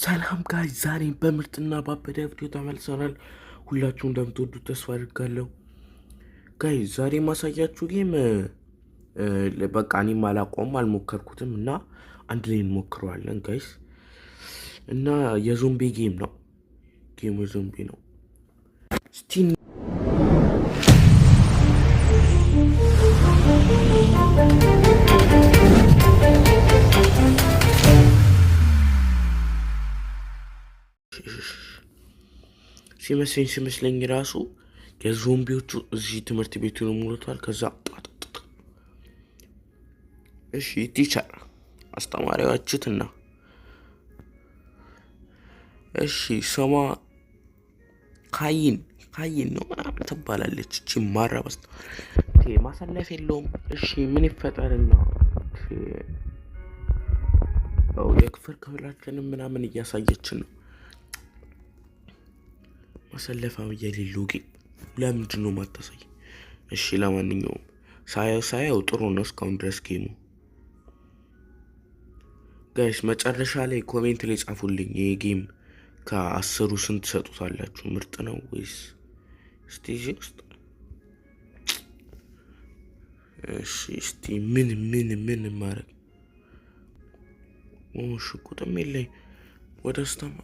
ሰላም ጋይስ፣ ዛሬም በምርጥና ባበደ ቪዲዮ ተመልሰናል። ሁላችሁ እንደምትወዱት ተስፋ አድርጋለሁ። ጋይስ ዛሬ ማሳያችሁ ጌም በቃ እኔም አላውቀውም አልሞከርኩትም እና አንድ ላይ እንሞክረዋለን ጋይስ። እና የዞምቢ ጌም ነው። ጌሙ ዞምቢ ነው። እስቲ ሲመስለኝ ራሱ የዞምቢዎቹ እዚህ ትምህርት ቤቱን ሞልቷል። ከዛ እሺ ቲቸር አስተማሪዋችትና እሺ ስሟ ካይን ነው ምናምን ትባላለች። እቺ ማረበስ ማሳለፍ የለውም። እሺ ምን ይፈጠርና የክፍላችንን ምናምን እያሳየችን ነው። ማሰለፋው የሌለው ጌም ለምንድን ነው ማታሳይ? እሺ ለማንኛውም ሳያው ጥሩ ነው እስካሁን ድረስ ጌሙ። ጋይስ መጨረሻ ላይ ኮሜንት ላይ ጻፉልኝ፣ ይሄ ጌም ከ10 ስንት ሰጡታላችሁ? ምርጥ ነው ወይስ ስቴጅ ውስጥ? እሺ እስቲ ምን ማድረግ ሽጉጥም የለኝ ወደ አስተማ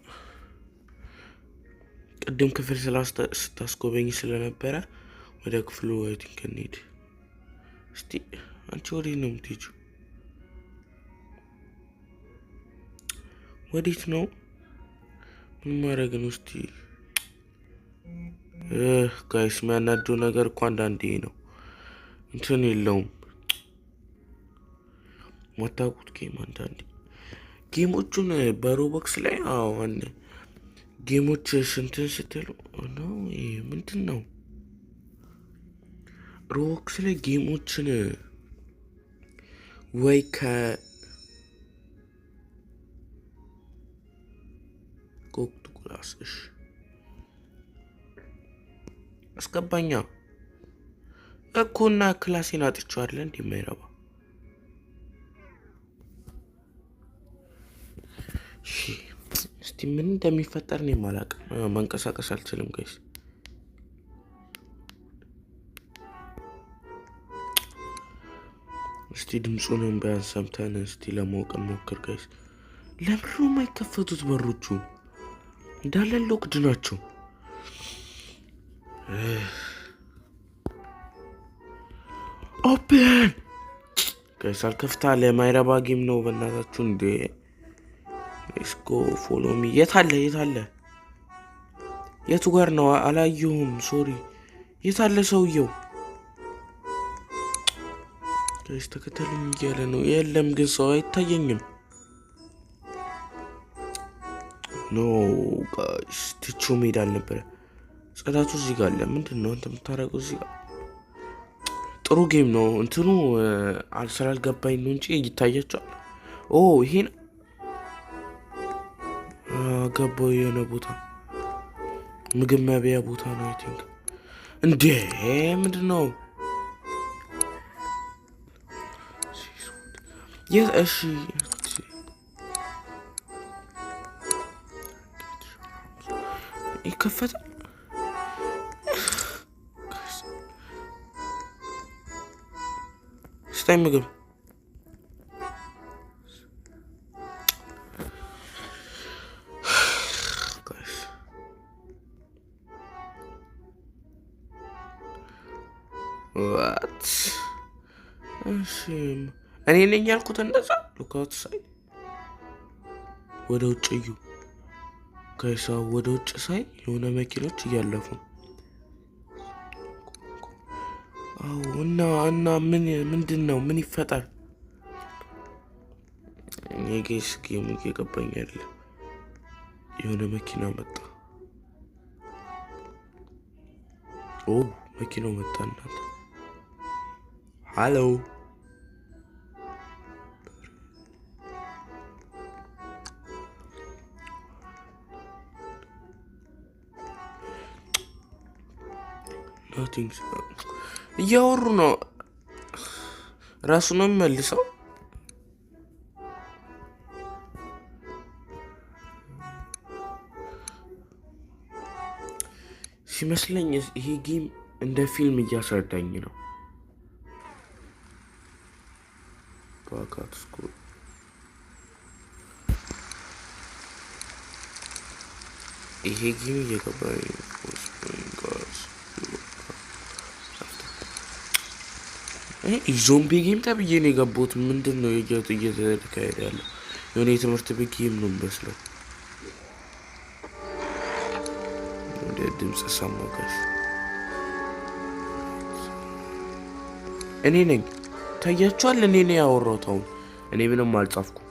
ቅድም ክፍል ስታስጎበኝ ስለነበረ ወደ ክፍሉ አይቲንክ እንሂድ። እስቲ አንቺ ወዴት ነው የምትሄጂው? ወዴት ነው? ምን ማድረግ ነው? እስቲ ጋይስ የሚያናደው ነገር እኮ አንዳንዴ ነው እንትን የለውም ማታውቁት ጌም። አንዳንዴ ጌሞቹን በሮቦክስ ላይ ጌሞች ስንትን ስትሉ ነው። ምንድን ነው ሮቦክስ ላይ ጌሞችን ወይ ከኮክቱ ክላስሽ አስገባኛ እኮና ክላሴን አጥቼዋለሁ። እንደማይረባ እስቲ ምን እንደሚፈጠር ነው የማላውቅም። መንቀሳቀስ አልችልም ጋይስ። እስቲ ድምፁንም ቢያንስ ሰምተን እስቲ ለማወቅ እንሞክር ጋይስ። ለምንድን ነው የማይከፈቱት በሮቹ? እንዳለ ሎክድ ናቸው። ኦፕን ጋይስ አልከፍታ ለማይረባ ጌም ነው በእናታችሁ እንዴ። እስኮ ፎሎ ሚ የት አለ? የቱ ጋር ነው? አላየሁም። ሶሪ። የት አለ ሰውየው? ጋይስ ተከተሉኝ እያለ ነው። የለም ግን ሰው አይታየኝም። ኖ ጋይስ ትቼው መሄድ አልነበረ። ጽዳቱ እዚህ ጋር አለ። ምንድን ነው አንተ የምታደርገው እዚህ ጋር? ጥሩ ጌም ነው። እንትኑ ስላልገባኝ ነው እንጂ ይታያቸዋል። ይሄን ገባው። የሆነ ቦታ ምግብ መብያ ቦታ ነው አይ ቲንክ። እንዴ ምንድን ነው? እሺ ይከፈታል። ስታይ ምግብ እኔ ነኝ ያልኩት እንደዛ። ሉካውት ሳይ ወደ ውጭ እዩ ከይሳው ወደ ውጭ ሳይ የሆነ መኪኖች እያለፉ እና ምንድን ነው? ምን ይፈጠር? እኔ ጌስ ጌሙ እየገባኝ አይደለ። የሆነ መኪና መጣ። መኪናው መጣ። እናት ሃሎ እያወሩ ነው። ራሱ ነው የሚመልሰው። ሲመስለኝ ይሄ ጌም እንደ ፊልም እያስረዳኝ ነው። ባካት ስኩል ይሄ ጌም እየገባኝ ዞምቢ ጌም ተብዬ ነው የገባሁት። ምንድን ነው እየተካሄደ ያለው? የሆነ የትምህርት ቤት ጌም ነው የሚመስለው። ወደ ድምፅ ሰማሁ ጋር እኔ ነኝ። ታያችኋል? እኔ ነኝ ያወራሁት። አሁን እኔ ምንም አልጻፍኩም።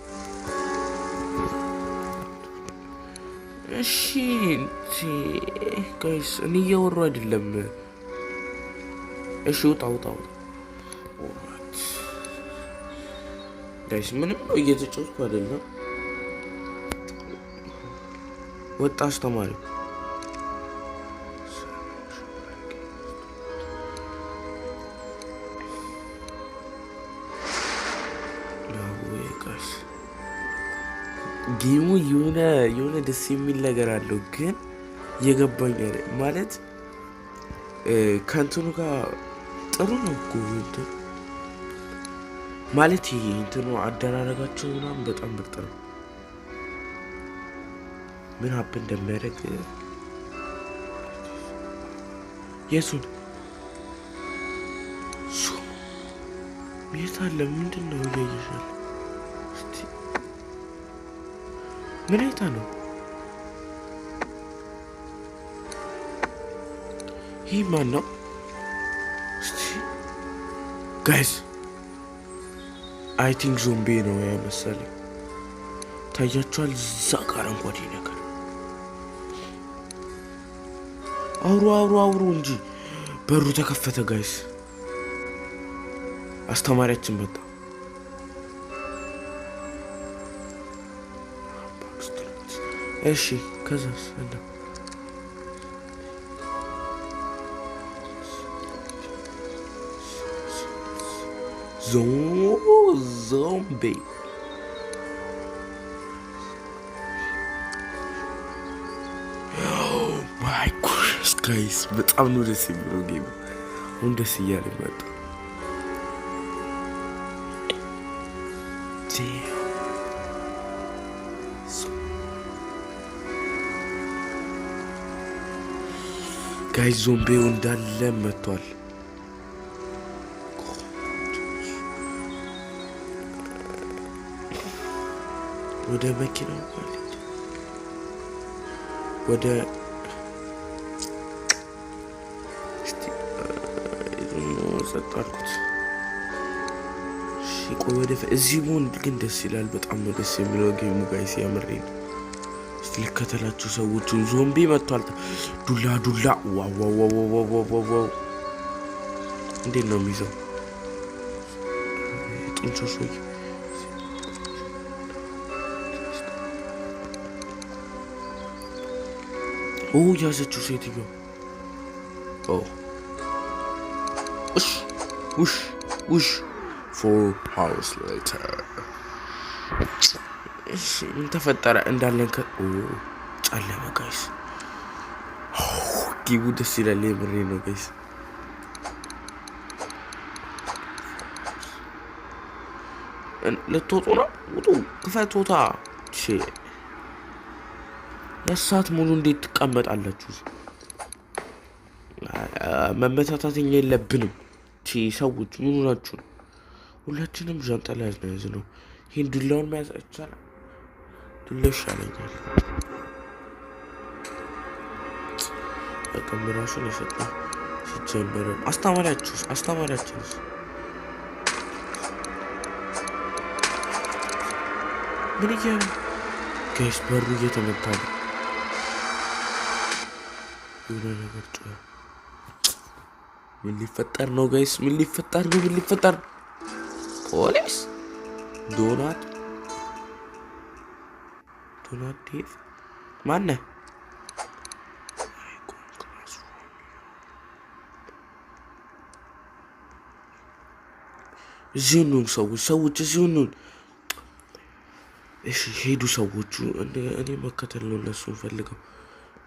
እሺ ጋይስ እኔ እያወራሁ አይደለም። እሺ ውጣ ውጣ ውጣ ጋይስ። ምንም ነው እየተጫወትኩ አይደለም። ወጣ አስተማሪ ጌሙ የሆነ ደስ የሚል ነገር አለው፣ ግን የገባኝ ማለት ከእንትኑ ጋር ጥሩ ነው እኮ እንትን ማለት ይሄ እንትኑ አደራረጋቸው ምናምን በጣም ምርጥ ነው። ምን ሀብ እንደሚያደርግ የሱን የት አለ? ምንድን ነው እያየሻል? ምን አይታ ነው? ይህ ማን ነው? እስቲ ጋይስ አይ ቲንክ ዞምቢ ነው መሰለኝ። ታያችኋል? እዛ ጋር አረንጓዴ ነገር አውሩ እንጂ በሩ ተከፈተ ጋይስ። አስተማሪያችን መጣ። እሺ ከዛስ እንደ ዞምቢ ማይ ጎድነስ ጋይስ በጣም ነው ደስ የሚለው ጌም። አሁን ደስ እያለኝ መጣ። ጋይስ ዞምቢው እንዳለ መጥቷል። ወደ መኪናው ወደ ሰጣልኩት። ቆይ ወደ እዚህ ሞን ግን ደስ ይላል። በጣም ነው ደስ የሚለው ጌሙ ጋይስ ያምረኝ። ልከተላችሁ ሰዎችን። ዞምቢ መጥቷል። ዱላ ዋው እንዴት ነው የሚይዘው? ጥንቾች ያዘችው ሴትዮ። ውሽ 4 hours later ምን ተፈጠረ? እንዳለን ጨለመ ጋይስ። ጌሙ ደስ ይላል። የምሬ ነው ጋይስ። ልትወጡ ነው? ውጡ፣ ክፈቱታ። የሰዓት ሙሉ እንዴት ትቀመጣላችሁ? መመታታተኛ የለብንም። ሰዎች ምን ሆናችሁ ነው? ሁላችንም ዣንጥላ ያዝ ነው። ይህን ዱላውን መያዝ አይቻልም? ዱላ ይሻለኛል። በቀም ራሱን የሰጠ ሲጀመረ አስተማሪያችንስ ምን እያሉ ጋይስ? በሩ እየተመታ ነው። የሆነ ነገር ጮኸ። ምን ሊፈጠር ነው ጋይስ? ምን ሊፈጠር ነው? ፖሊስ ዶናት ዴቭ ማነህ? እዚሁ ነው ሰዎች እዚሁ ነው። እሺ ሄዱ ሰዎቹ። እኔ መከተል ነው እነሱን ፈልገው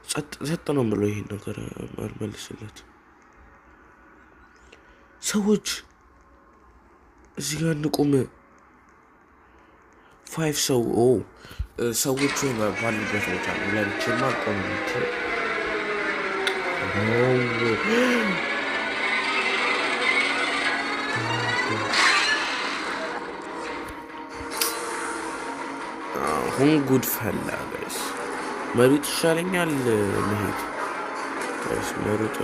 ጸጥ ነው ብሎ ይሄን ነገር አልመልስለት። ሰዎች እዚህ ጋር እንቁም። 5 ሰው ሰዎች ባሉበት ቦታ ነው ለብቻማ ቆምኩ። አሁን ጉድ ፈላ ጋይስ። መሩጥ ይሻለኛል መሄድ ጋይስ። መሩጥ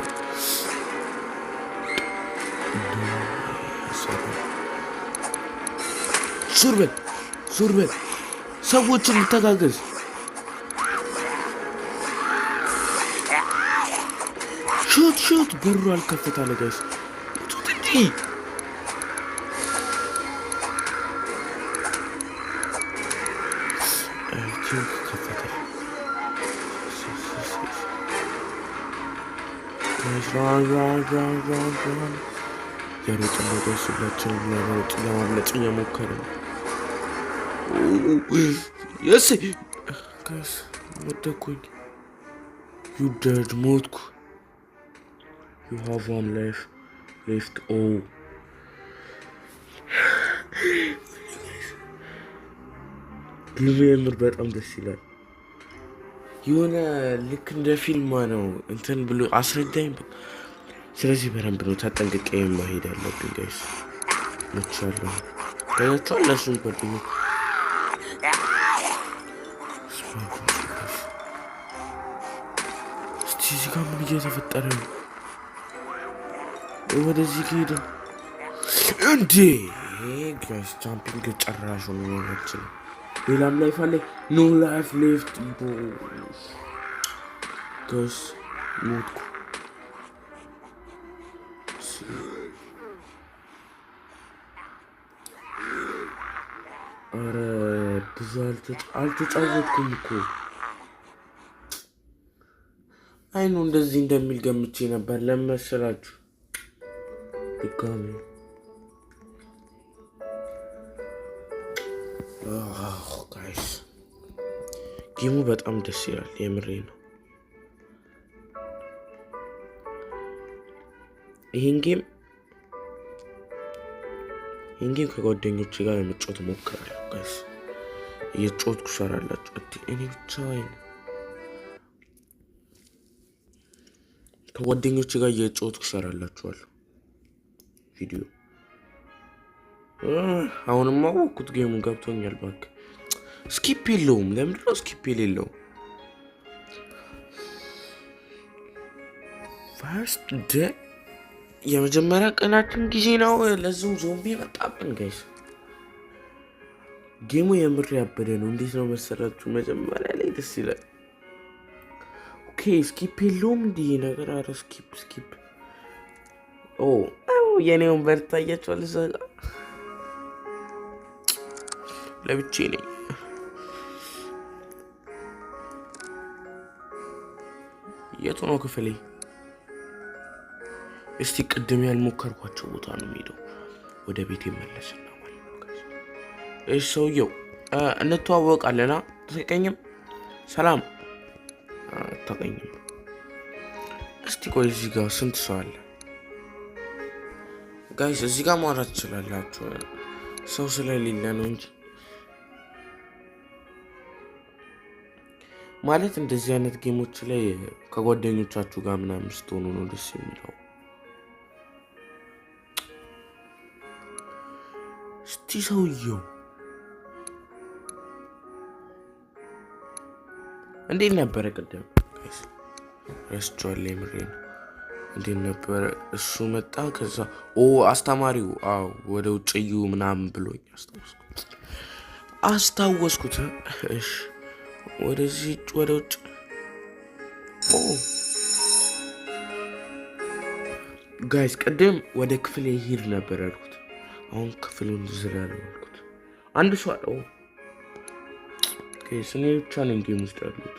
ዙር በል ሰዎችን ልተጋገዝ። ሹት በሩ አልከፈታለ ጋይስ። የሮጥን ጋይስ ሁላችንም ለማምለጥ እየሞከረ ነው። የስ ጋይስ ወደኩኝ። ዩ ደድ ሞትኩ። You have 1 life left. ጌሙ የምር በጣም ደስ ይላል። የሆነ ልክ እንደ ፊልም ነው እንትን ብሎ አስረዳኝ። ስለዚህ በደንብ ነው ተጠንቅቄ መሄድ ያለብኝ ጋይስ። መቻለሁ ታያቸው ለሱን ጓደኞ እስቲ እዚህ ጋር ምን እየተፈጠረ ነው? ወደዚህ ከሄደ እንዴ ጋይስ ጃምፒንግ ጨራሽ ነው ማለት ነው። ሌላም ላይፍ አለ። ኖ ላይፍ ሌፍት ጋይስ ሞትኩ። ኧረ ብዙ አልተጫወትኩም እኮ። አይ ነው እንደዚህ እንደሚል ገምቼ ነበር። ለምን መሰላችሁ? ድጋሚ ጋይስ ጌሙ በጣም ደስ ይላል። የምሬ ነው። ይህን ጌም ከጓደኞቼ ጋር ለመጫወት ሞክራለሁ ጋይስ። እየጫወትኩ ሰራላችሁ እኔ ብቻ ከጓደኞቼ ጋር እየጫወትኩ ሰራላችኋለሁ ቪዲዮ። አሁንማ አወኩት ጌሙን ገብቶኛል። እባክህ ስኪፕ የለውም። ለምንድን ነው ስኪፕ የሌለው? ፈርስት ዴይ የመጀመሪያ ቀናችን ጊዜ ነው። ለዚህም ዞምቢ መጣብን ጋይስ። ጌሙ የምር ያበደ ነው። እንዴት ነው መሰላችሁ? መጀመሪያ ላይ ደስ ይላል። ኦኬ ስኪፕ የለውም እንዲህ ነገር። አረ ስኪፕ የኔውን በርታ እያቸዋል። እዛ ለብቼ ነኝ። የቱ ነው ክፍሌ? እስቲ ቅድም ያልሞከርኳቸው ቦታ ነው የሚሄደው። ወደ ቤት ይመለስና ማለት ነው። እሺ ሰውየው እንተዋወቃለና ተቀኝም ሰላም ተቀኝም። እስቲ ቆይ እዚህ ጋር ስንት ሰው አለ ጋይስ? እዚህ ጋር ማውራት ትችላላችሁ። ሰው ስለሌለ ነው እንጂ ማለት እንደዚህ አይነት ጌሞች ላይ ከጓደኞቻችሁ ጋር ምናምን ስትሆኑ ነው ደስ የሚለው። እስቲ ሰውየው እንዴት ነበረ ቅድም ጋይስ? ረስቼዋለሁ የምሬን። እንዴት ነበረ? እሱ መጣ ከዛ አስተማሪው ወደ ውጭ እዩ ምናምን ብሎኝ አስታወስኩት። እሺ ወደዚህ ወደ ውጭ ጋይስ ቅድም ወደ ክፍል ሄድ ነበር ያልኩት። አሁን ክፍሉን ዝራ ያልኩት አንድ ሰው አለው። ጋይስ እኔ ብቻ ነኝ ጌም ውስጥ ያሉት።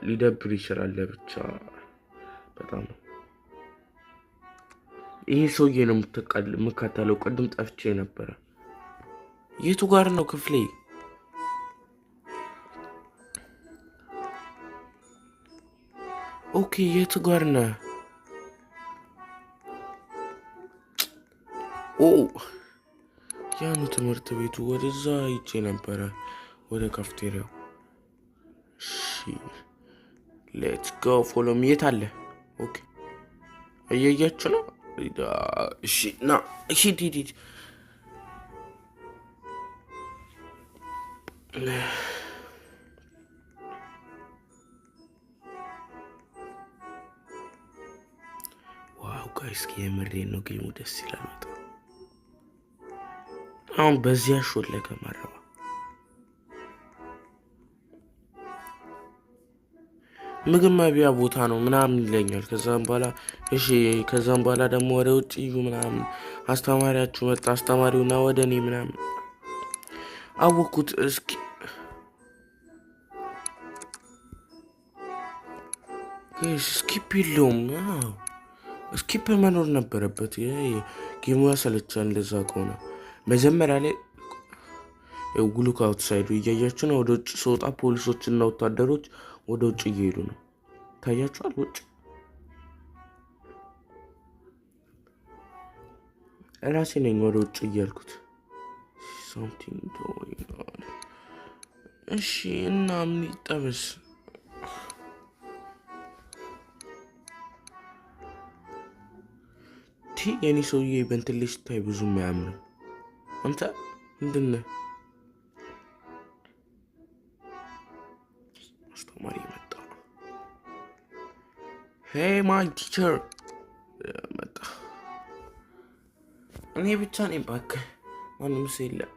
ሊደብር ይችላል ለብቻ በጣም። ይሄ ሰውዬ ነው የምከተለው። ቅድም ጠፍቼ ነበረ። የቱ ጋር ነው ክፍሌ? ኦኬ የት ጋር ነህ? ኦ ያኑ ትምህርት ቤቱ ወደዛ ሂጄ ነበረ ወደ ካፍቴሪያው። እሺ ሌትስ ጎ ፎሎ ሚ። የት አለ? ኦኬ እያያችሁ ነው። እሺ ና ሂድ ሂድ ሂድ። ዋው ጋይስ የምሬን ነው። ጌሙ ደስ ይላል በጣም። አሁን በዚያ ሾለከ ማረባ ምግብ መብያ ቦታ ነው ምናምን ይለኛል። ከዛም በኋላ ደግሞ ወደ ውጭ እዩ ምናምን አስተማሪያችሁ መጣ። አስተማሪውና ወደ እኔ ምናምን አወኩት። እስኪ ስኪፕ የለውም። ስኪፕ መኖር ነበረበት። ጌሙ ያሰለቻል እንደዛ ከሆነ። መጀመሪያ ላይ ጉሉክ አውትሳይዱ እያያችሁ ነው። ወደ ውጭ ስወጣ ፖሊሶችና ወታደሮች ወደ ውጭ እየሄዱ ነው። ታያችኋል? ውጭ ራሴ ነኝ ወደ ውጭ እያልኩት። እሺ እና ምን ይጠበስ? የኔ ሰውዬ በእንትን ላይ ስታይ ብዙም አያምርም። አንተ ምንድን ነህ? አስተማሪ መጣ። ሄይ ማይ ቲቸር መጣ። እኔ ብቻ ነኝ እባክህ፣ ማንም ሰው የለም።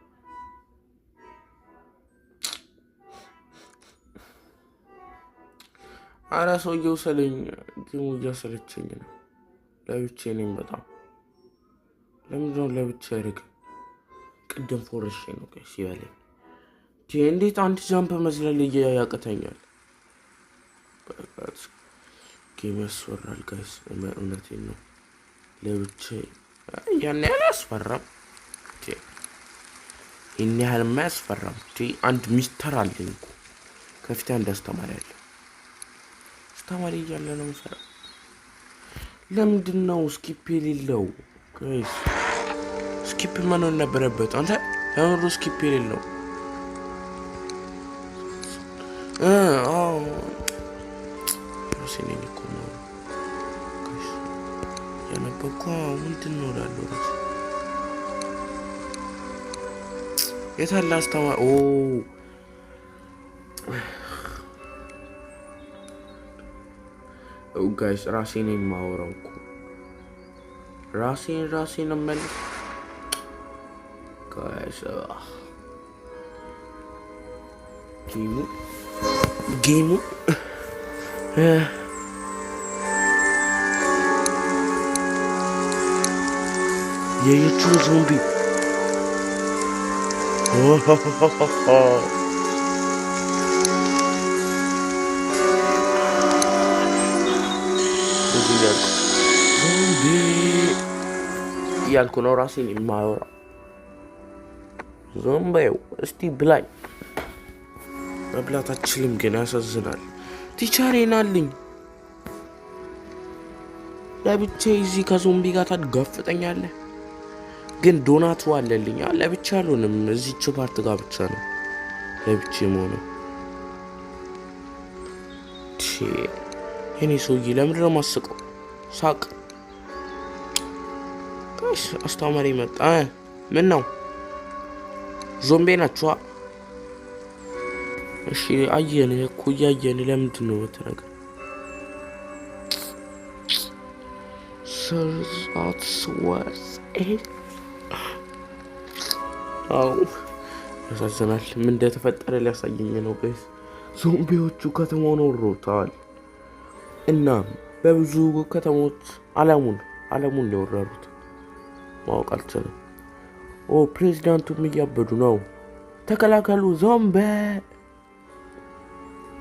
ኧረ ሰውዬው ሰለኝ፣ ጌሙ እያሰለቸኝ ነው። ለብቻዬ ነኝ በጣም። ለምንድን ነው ለብቻ ያደረገ? ቅድም ፎርሼ ነው ቀስ ይበለኝ። እንዴት አንድ ጃምፕ መዝለል ያቅተኛል? ጌም ያስፈራል ጋይስ፣ እውነቴን ነው። ለብቻዬ ያን ያህል አያስፈራም። ይህን ያህልማ አያስፈራም። አንድ ሚስተር አለኝ እኮ ከፊቴ አንድ አስተማሪ አለ። አስተማሪ እያለ ነው የምሰራው። ለምንድን ነው ስኪፕ የሌለው? ጋይስ ስኪፕ መኖር ነበረበት። አንተ ለምንድን ነው ስኪፕ የሌለው? ራሴ ነኝ እኮ ነው ያነበብኩ። ምንድን ነው እላለሁ ራሴ። የት አለ አስተማሪ? ጋይስ ራሴ ነኝ የማወራው እኮ ራሴን እመልስ ጋይስ። ጌሙ የዩቱብ ዞምቢ ዞምቢ እያልኩ ነው ራሴን የማወራው። ዞምቢው እስቲ ብላኝ። መብላት አችልም ግን ያሳዝናል። ቲቸሬን አለኝ ለብቻዬ እዚህ ከዞምቢ ጋር ታጋፍጠኛለህ። ግን ዶናቱ አለልኝ። ለብቻ አልሆንም። እዚች ፓርት ጋር ብቻ ነው ለብቻዬ መሆኑ። የኔ ሰውዬ ለምንድን ነው የማስቀው? ሳቅ። አስተማሪ መጣ። ምን ነው ዞምቤ ናችኋ? እሺ አየን እኮ እያየን ለምንድን ነው በተናገር? ያሳዝናል። ምን እንደተፈጠረ ሊያሳየኝ ነው ጋይስ። ዞምቢዎቹ ከተማውን ወረውታል እና በብዙ ከተሞች ዓለሙን ሊወረሩት ማወቅ አልችልም። ፕሬዚዳንቱም እያበዱ ነው። ተከላከሉ ዞምቢ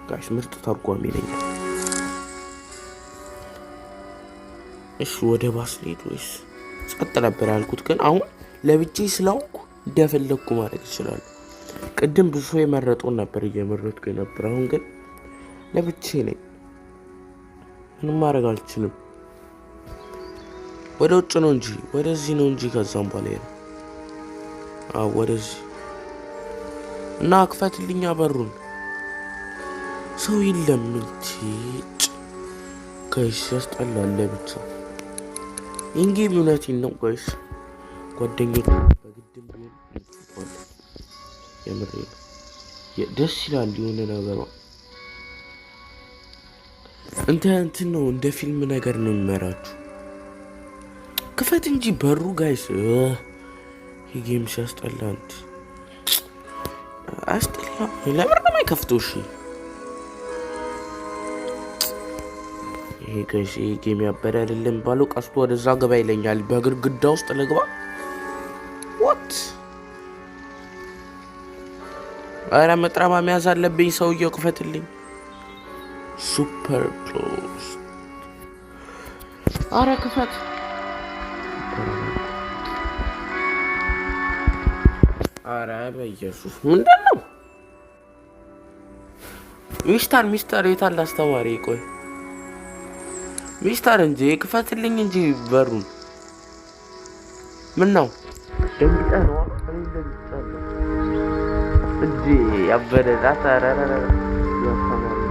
ጋይስ። ምርጥ ተርጓሚ ነኝ። እሺ ወደ ባስ ልሄድ ወይስ? ጸጥ ነበር ያልኩት፣ ግን አሁን ለብቻዬ ስለሆንኩ እንደፈለግኩ ማድረግ ይችላል። ቅድም ብዙ ሰው የመረጠውን ነበር እየመረጥኩ ነበር። አሁን ግን ለብቻዬ ነኝ። ምንም ማድረግ አልችልም። ወደ ውጭ ነው እንጂ ወደዚህ ነው እንጂ ከዛም በኋላ ነው ወደዚህ እና ክፈትልኛ በሩን። ሰው የለም እንጂ ጋይስ ያስጠላል። ብቻ እንጂ እውነቴን ነው ጋይስ። ጓደኞች በግድም ቢሆን ይጥፋል። የምሬ ነው። ደስ ይላል የሆነ ነገሯ እንትን ነው እንደ ፊልም ነገር ነው የሚመራችሁ። ክፈት እንጂ በሩ ጋይስ። ጌም ሲያስጠላ እንት አስጠላ። ለምን ነው የማይከፍተው? እሺ ይሄ ጋይስ ጌም ያበደ አይደለም ባለው ቀስቶ ወደዛ ገባ ይለኛል። በግድግዳ ውስጥ ልግባ? ዋት? አረ መጥራማ መያዝ አለብኝ። ሰውዬው ክፈትልኝ። ሱፐር ክሎዝ። አረ ክፈት። አረ በኢየሱስ ምንድን ነው? ሚስተር የታለ አስተማሪ? ቆይ ሚስተር እንጂ ክፈትልኝ እንጂ በሩን። ምን ነው ደንግጠህ ነው እንጂ ያበደዳ ታራራራ ያስተማሪ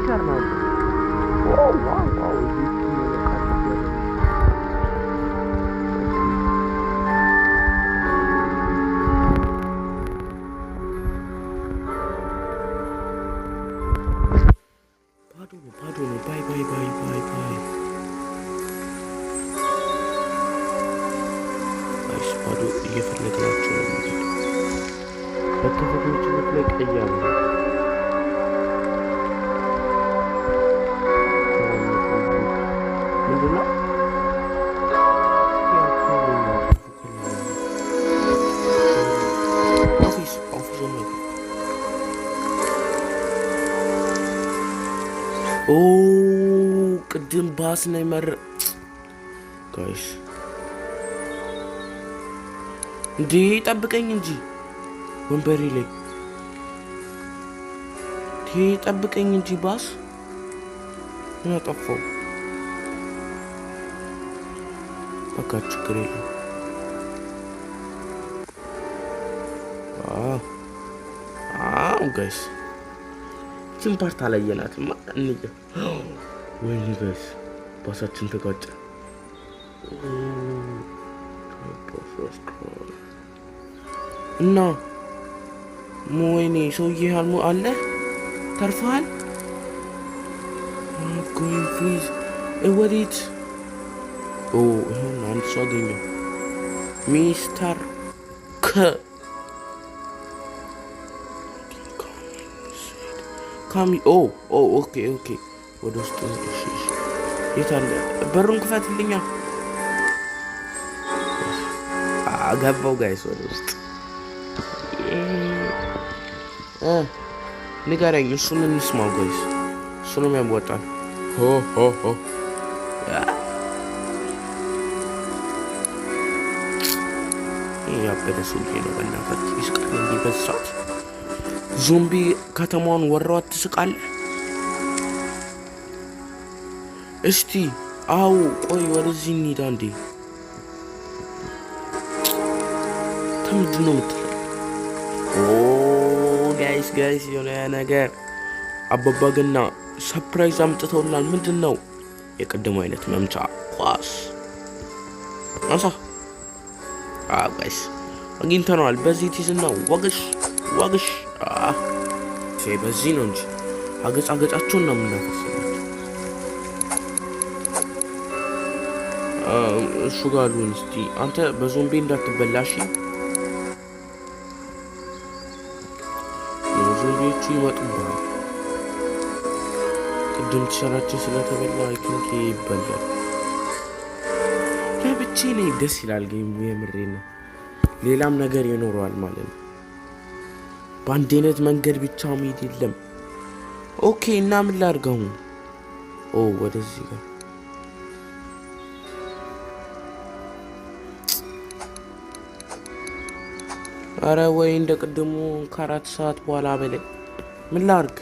teacher ना ओ wow wow पादो bye bye bye bye bye guys पादो እየፈለግናቸው ነው በተፈጥሮች ላይ ቀያሉ ቅድም ባስ ነው መር ጋይስ እንዴ ጠብቀኝ እንጂ ወንበሬ ላይ ጠብቀኝ እንጂ ባስ ምን አጠፋው? በቃ ችግር የለም። ጋይስ ችን ፓርት አላየናትም። እንዴ ወይኔ ጋይስ ባሳችን ተጋጨ። እና ወይኔ ሰውዬ አለ ተርፈሃል። going freeze ወዴት? ይሁን አንድ ሰው አገኘው ሚስተር ካሚ ኦኬ ወደ ውስጥ የት አለ? በሩን ክፈትልኛ። ገባው ጋይስ ወደ ውስጥ ንገረኝ። እሱን እንስማው ጋይስ። እሱ ነው የሚያወጣን። ያበደ ሰውዬ ነው በእናታችሁ። ይስቃል እንዲህ በዛት ዞምቢ ከተማውን ወረዋት ትስቃለህ። እስቲ ቆይ ወደዚህ እንሂዳ እንዴ። ምንድን ነው የምትለው? ጋይስ የሆነ ነገር አባባ ገና ሰርፕራይዝ አምጥተውላል። ምንድን ነው? የቅድሙ አይነት መምቻ ኳስ አንሳ። ጋይስ አግኝተነዋል። በዚህ ቲዝና ወግሽ በዚህ ነው እንጂ አገጫቸውን ነው የምናፈስላቸው። እሱ ጋር ሉን እስቲ አንተ በዞምቤ እንዳትበላሽ። ዞምቤዎቹ ይመጡብሃል። ቅድም ትሰራቸው ስለተበላ አይቲንክ ይበላል። ለብቼ ላይ ደስ ይላል። ጌሙ የምሬ ነው። ሌላም ነገር ይኖረዋል ማለት ነው። በአንድ አይነት መንገድ ብቻ መሄድ የለም። ኦኬ እና ምን ላድርገው? ወደዚህ ጋር አረ ወይ እንደ ቅድሙ ከ4 ሰዓት በኋላ በላይ ምን ላድርግ?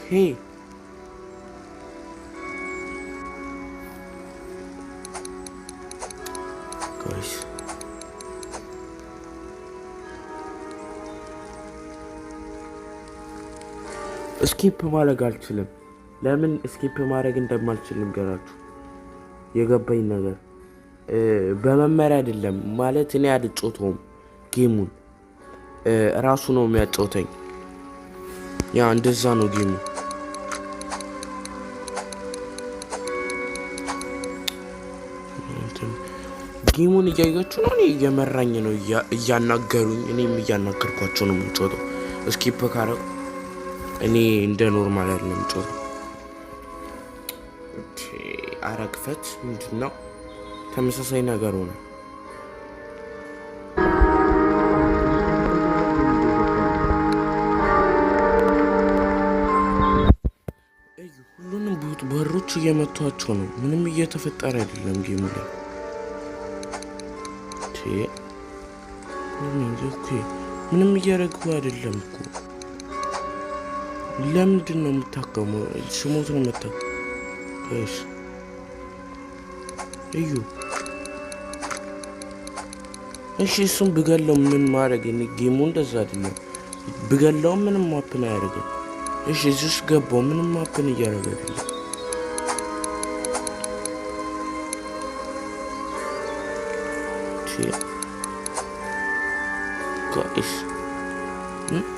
ጋይስ ስኪፕ ማድረግ አልችልም። ለምን ስኪፕ ማድረግ እንደማልችል ልንገራችሁ። የገባኝ ነገር በመመሪያ አይደለም ማለት እኔ አልጮተውም። ጌሙን ራሱ ነው የሚያጫውተኝ። ያ እንደዛ ነው ጌሙ። ጌሙን እያያችሁ ነው። እኔ እየመራኝ ነው፣ እያናገሩኝ፣ እኔም እያናገርኳቸው ነው የምንጮተው። ስኪፕ ካረግ እኔ እንደ ኖርማል አይደለም የምንጮተው። አረግፈት ምንድን ነው? ተመሳሳይ ነገር ሆነ። ሁሉንም በሮች እየመቷቸው ነው። ምንም እየተፈጠረ አይደለም ጌሙ ላይ። ምንም እያደረጉ አይደለም እኮ። ለምንድን ነው የምታከመው? ስሞት ነው የምታከመው። እሺ እሱም ብገለው ምን ማድረግ? ጌሙ እንደዛ አይደለም። ብገለው ምንም ማፕን አያደርግም። እሺ እዚህ ውስጥ ገባው፣ ምንም ማፕን እያደረገ አይደለም። ጋይስ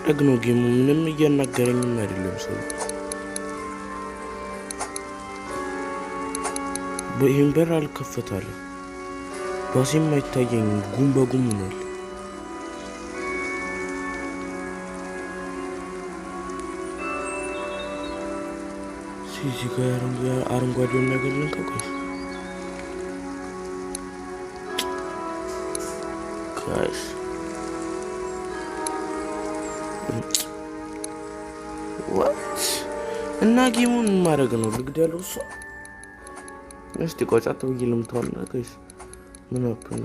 ደግሞ ጌሙ ምንም እያናገረኝም አይደለም። ሰው ይህን በር አልከፈታለም። ባሴም አይታየኝም። ጉም በጉም ሆኗል። እዚህ ጋር አረንጓዴውን ነገር ልንቀቀስ ጋይስ። ዋት እና ጌሙን ማድረግ ነው? ልግደለው እሱ። እስቲ ቆጫት ብዬ ልምታውና ጋይስ ምን አፕን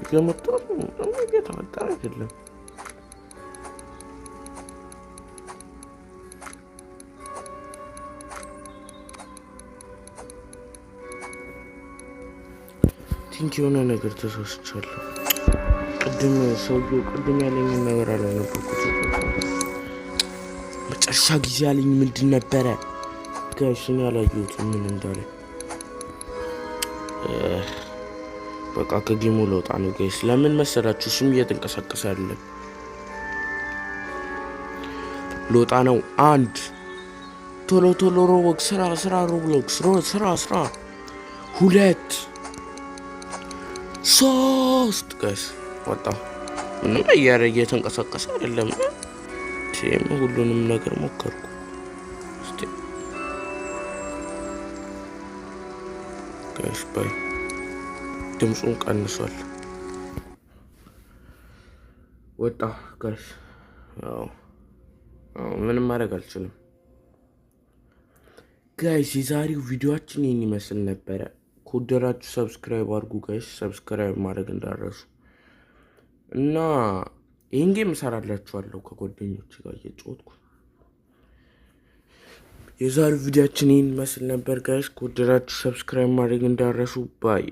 እየመጣሁ ነው። እየተፈጠረ አይደለም። ቲንክ የሆነ ነገር ተሳስቻለሁ። ሰውየው ቅድም ያለኝን ነገር አላነበብኩት። መጨረሻ ጊዜ ያለኝ ምንድን ነበረ ጋይስ? እኔ አላየሁትም ምን እንዳለ። በቃ ከጌሙ ለውጣ ነው ጋይስ። ለምን መሰላችሁ? እሱም እየተንቀሳቀሰ አይደለም። ለውጣ ነው። 1 ቶሎ ሮቦክስ ስራ ሮብሎክስ ስራ 2 3 ጋይስ ወጣ። ምንም እየተንቀሳቀሰ አይደለም። ሁሉንም ነገር ሞከርኩ። እስቲ ጋይስ ባይ ድምፁን ቀንሷል። ወጣ ጋይስ። ምንም ማድረግ አልችልም ጋይስ። የዛሬው ቪዲዮአችን ይህን ይመስል ነበረ። ከወደዳችሁ ሰብስክራይብ አድርጉ ጋይስ። ሰብስክራይብ ማድረግ እንዳረሱ እና ይህን ጌም እሰራላችኋለሁ ከጓደኞች ጋር እየጫወትኩ። የዛሬው ቪዲዮአችን ይህን ይመስል ነበር ጋይስ። ከወደዳችሁ ሰብስክራይብ ማድረግ እንዳረሱ ባይ